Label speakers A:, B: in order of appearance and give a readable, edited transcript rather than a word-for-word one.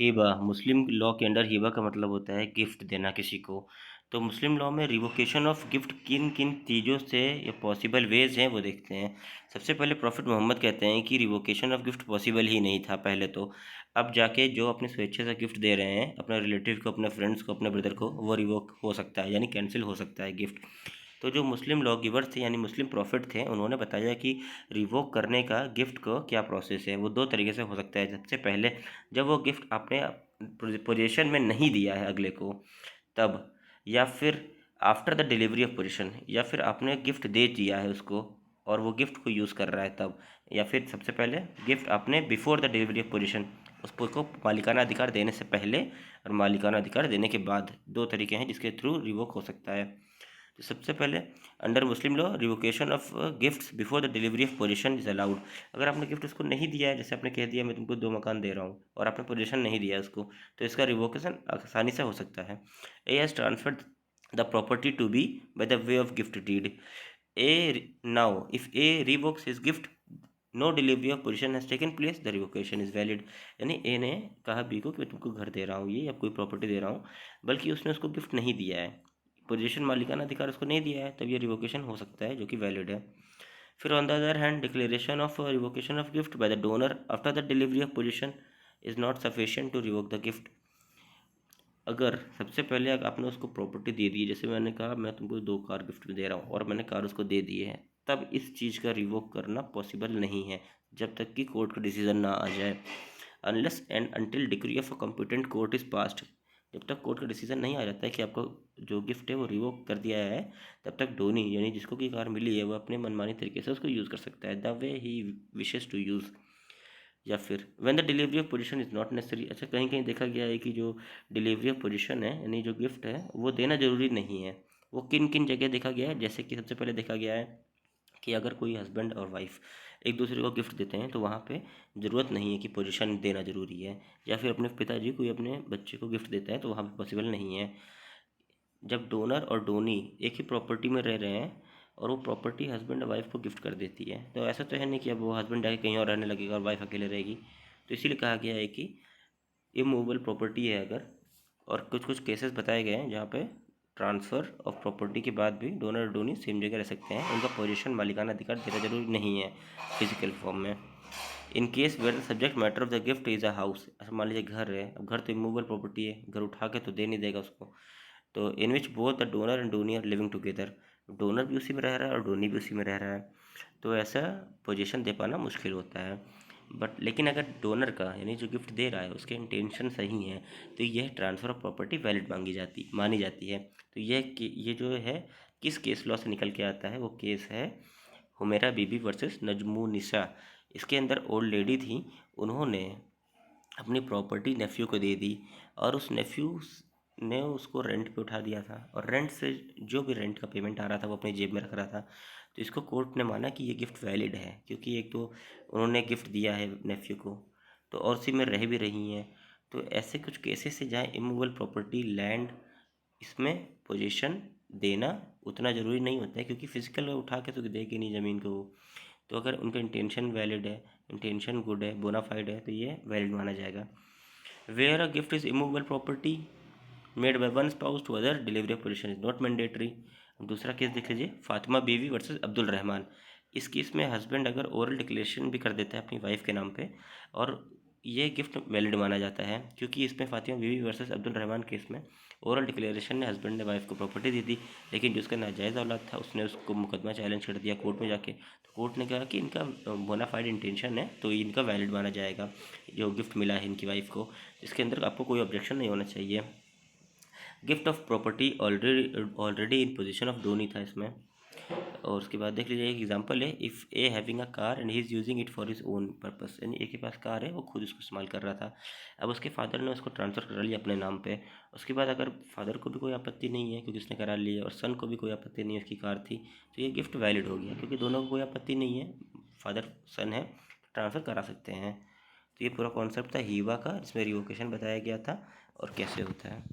A: हिबा मुस्लिम law के under Hiba का मतलब होता है गिफ्ट देना किसी को। तो मुस्लिम लॉ में रिवोकेशन ऑफ गिफ्ट किन किन चीज़ों से या पॉसिबल वेज हैं वो देखते हैं। सबसे पहले प्रॉफिट मोहम्मद कहते हैं कि रिवोकेशन ऑफ गिफ्ट पॉसिबल ही नहीं था पहले तो। अब जाके जो अपनी स्वेच्छा से गिफ्ट दे रहे हैं अपने रिलेटिव को, अपने फ्रेंड्स को, अपने ब्रदर को, वो रिवोक हो सकता है, यानी कैंसिल हो सकता है गिफ्ट। तो जो मुस्लिम लॉ गिवर थे यानी मुस्लिम प्रॉफिट थे, उन्होंने बताया कि रिवोक करने का गिफ्ट को क्या प्रोसेस है। वो दो तरीके से हो सकता है। सबसे पहले जब वो गिफ्ट आपने पोजीशन में नहीं दिया है अगले को तब, या फिर after the delivery of position, या फिर आपने गिफ्ट दे दिया है उसको और वो गिफ्ट को यूज़ कर रहा है तब, या फिर सबसे पहले गिफ्ट आपने before the delivery of position, उसको मालिकाना अधिकार देने से पहले और मालिकाना अधिकार देने के बाद। दो तरीके हैं जिसके थ्रू रिवोक हो सकता है। तो सबसे पहले under Muslim law revocation of gifts before the delivery of possession is allowed. अगर आपने गिफ्ट उसको नहीं दिया है, जैसे आपने कह दिया मैं तुमको 2 मकान दे रहा हूँ और आपने पोजीशन नहीं दिया है उसको, तो इसका रिवोकेशन आसानी से हो सकता है। A has transferred the property to B by the way of gift deed. A now if A revokes his gift, no delivery of position has taken place, the revocation is valid. यानी A ने कहा B को कि मैं तुमको घर दे रहा हूँ ये या कोई प्रॉपर्टी दे रहा हूँ, बल्कि उसने उसको गिफ्ट नहीं दिया है, पोजीशन मालिकाना अधिकार उसको नहीं दिया है, तब ये रिवोकेशन हो सकता है जो कि वैलिड है। फिर on the other hand declaration of revocation of gift by the donor after the delivery of possession is not sufficient to revoke the gift. अगर सबसे पहले आपने उसको प्रॉपर्टी दे दी, जैसे मैंने कहा मैं तुमको 2 कार गिफ्ट में दे रहा हूँ और मैंने कार उसको दे दी है, तब इस चीज़ का रिवोक करना पॉसिबल नहीं है जब तक कि कोर्ट का डिसीजन ना आ जाए। Unless and until decree of a competent court is passed, जब तक कोर्ट का डिसीजन नहीं आ जाता है कि आपको जो गिफ्ट है वो रिवोक कर दिया है, तब तक डोनी यानी जिसको की कार मिली है वो अपने मनमानी तरीके से उसको यूज़ कर सकता है, the way he wishes to use. या फिर when the delivery of possession is not necessary. अच्छा, कहीं कहीं देखा गया है कि जो डिलीवरी ऑफ पोजीशन है यानी जो गिफ्ट है वो देना ज़रूरी नहीं है। वो किन किन जगह देखा गया है, जैसे कि सबसे पहले देखा गया है कि अगर कोई हस्बैंड और वाइफ एक दूसरे को गिफ्ट देते हैं तो वहाँ पे ज़रूरत नहीं है कि पोजीशन देना ज़रूरी है। या फिर अपने पिताजी कोई अपने बच्चे को गिफ्ट देता है तो वहाँ पे पॉसिबल नहीं है। जब डोनर और डोनी एक ही प्रॉपर्टी में रह रहे हैं और वो प्रॉपर्टी हस्बैंड और वाइफ को गिफ्ट कर देती है, तो ऐसा तो है नहीं कि अब वो हस्बैंड जाके कहीं और रहने लगेगा और वाइफ अकेले रहेगी। तो इसीलिए कहा गया है कि इमूवेबल प्रॉपर्टी है अगर, और कुछ कुछ केसेस बताए गए हैं जहाँ पे ट्रांसफ़र ऑफ प्रॉपर्टी के बाद भी डोनर और डोनी सेम जगह रह सकते हैं, उनका पोजीशन मालिकाना अधिकार देना जरूरी नहीं है फिजिकल फॉर्म में। In case where the subject matter of the gift is a house, ऐसा मान लीजिए घर है, अब घर तो इमूवेबल प्रॉपर्टी है, घर उठा के तो दे नहीं देगा उसको, तो in which both the donor and donee are living together, donor भी उसी में रह रहा है और डोनी भी उसी में रह रहा है, तो ऐसा पोजीशन दे पाना मुश्किल होता है। बट लेकिन अगर डोनर का यानी जो गिफ्ट दे रहा है उसके इंटेंशन सही है तो यह ट्रांसफ़र ऑफ प्रॉपर्टी वैलिड मानी जाती है। तो ये जो है किस केस लॉ से निकल के आता है, वो केस है हुमैरा बीबी वर्सेस नजमुनिसा। इसके अंदर ओल्ड लेडी थी, उन्होंने अपनी प्रॉपर्टी नेफ्यू को दे दी और उस नेफ्यू ने उसको रेंट पे उठा दिया था और रेंट से जो भी रेंट का पेमेंट आ रहा था वो अपनी जेब में रख रहा था। तो इसको कोर्ट ने माना कि ये गिफ्ट वैलिड है क्योंकि एक तो उन्होंने गिफ्ट दिया है नेफ्यू को, तो और उसी में रह भी रही हैं। तो ऐसे कुछ केसेस से जहाँ इमूवेबल प्रॉपर्टी लैंड, इसमें पोजीशन देना उतना ज़रूरी नहीं होता है क्योंकि फिजिकल उठा के तो देगी नहीं ज़मीन को वो। तो अगर उनका इंटेंशन वैलिड है, इंटेंशन गुड है, बोनाफाइड है, तो ये वैलिड माना जाएगा। Where a gift is immovable property made by one spouse to other, delivery of possession is not mandatory. दूसरा केस देख लीजिए, फातिमा बीवी वर्सेस अब्दुल रहमान। इस केस में हस्बैंड अगर ओरल डिक्लेरेशन भी कर देता है अपनी वाइफ के नाम पे और ये गिफ्ट वैलिड माना जाता है क्योंकि इसमें फातिमा बीवी वर्सेस अब्दुल रहमान केस में ओरल डिक्लेरेशन ने हस्बैंड ने वाइफ को प्रॉपर्टी दी थी, लेकिन जो उसका नाजायज़ औलाद था उसने उसको मुकदमा चैलेंज कर दिया कोर्ट में जाके। तो कोर्ट ने कहा कि इनका बोनाफाइड इंटेंशन है तो इनका वैलिड माना जाएगा जो गिफ्ट मिला है इनकी वाइफ को, इसके अंदर आपको कोई ऑब्जेक्शन नहीं होना चाहिए। Gift of property already in possession of donee था इसमें। और उसके बाद देख लीजिए एक एग्जांपल है, if A having a car and he is using it for his own purpose, यानी ए के पास कार है वो खुद इसको इस्तेमाल कर रहा था, अब उसके फादर ने उसको ट्रांसफ़र करा लिया अपने नाम पे। उसके बाद अगर फादर को भी कोई आपत्ति नहीं है क्योंकि उसने करा लिया और सन को भी कोई आपत्ति नहीं है, उसकी कार थी, तो ये गिफ्ट वैलिड हो गया क्योंकि दोनों को कोई आपत्ति नहीं है, फादर सन है, ट्रांसफ़र करा सकते हैं। तो ये पूरा कॉन्सेप्ट था हीवा का जिसमें रिवोकेशन बताया गया था और कैसे होता है।